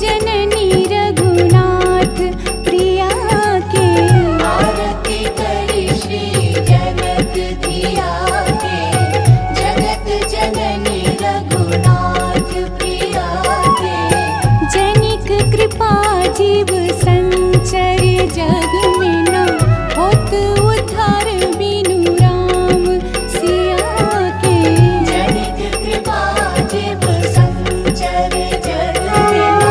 जननी रघुनाथ प्रिया के। आरती करी श्री जनक धिया के, जगत जननी रघुनाथ प्रिया के। जनिक कृपा जीव संचर जग में न होत उद्धार बिनु राम सिया के। जनिक कृपा जीव संचर जग में न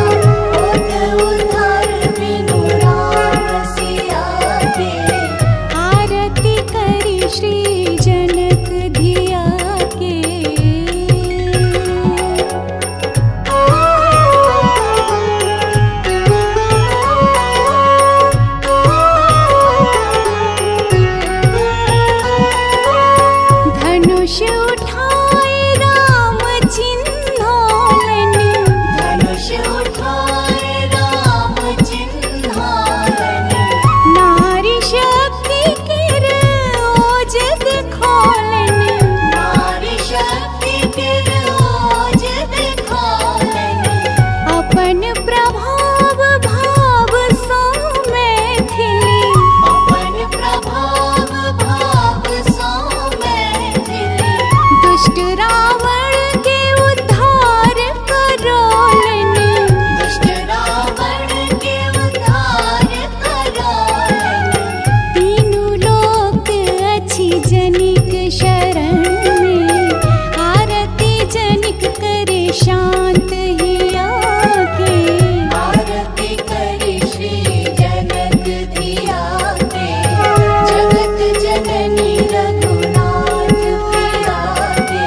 होत उद्धार बिनु राम सिया के। आरती करी श्री जनक धिया के। धनुष उठाए राम चिन्हालन, धनुष उठाए राम चिन्हालन। नारी शक्ति किर ओज दिखालन। नारी शक्ति के ओज दिखालन। अपन प्रभाव भाव सो मैथिली, अपन प्रभाव भाव सो मैथिली। दुष्ट रावण के उद्धार करोलन। दुष्ट रावण के उद्धार करोलन। तीनों लोक अच्छी जनिक शरण में, आरती जनिक करे शांत हिया के। आरती करी श्री जनक धिया के, जगत जननी रघुनाथ प्रिया के।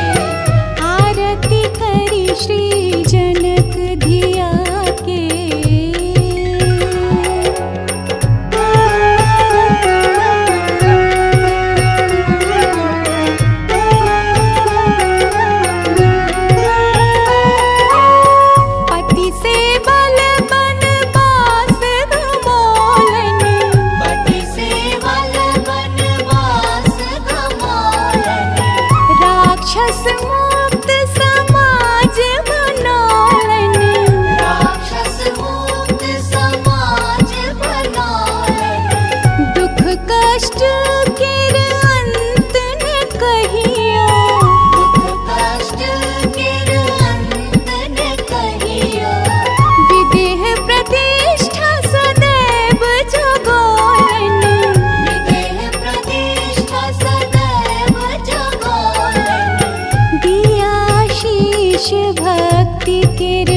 आरती करी श्री जनक धिया के। पति से बल बनवास गमोलन। पति से बल बनवास गमोलन। राक्षस मुक्त समाज बनोलन। राक्षस मुक्त समाज बनोलन। दुख कष्ट केर अंत न कहियो। दुख कष्ट केर अंत न कहियो। विदेह प्रतिष्ठा सदैव जगोलन। विदेह प्रतिष्ठा सदैव जगोलन। दिया शीश भक्ति केर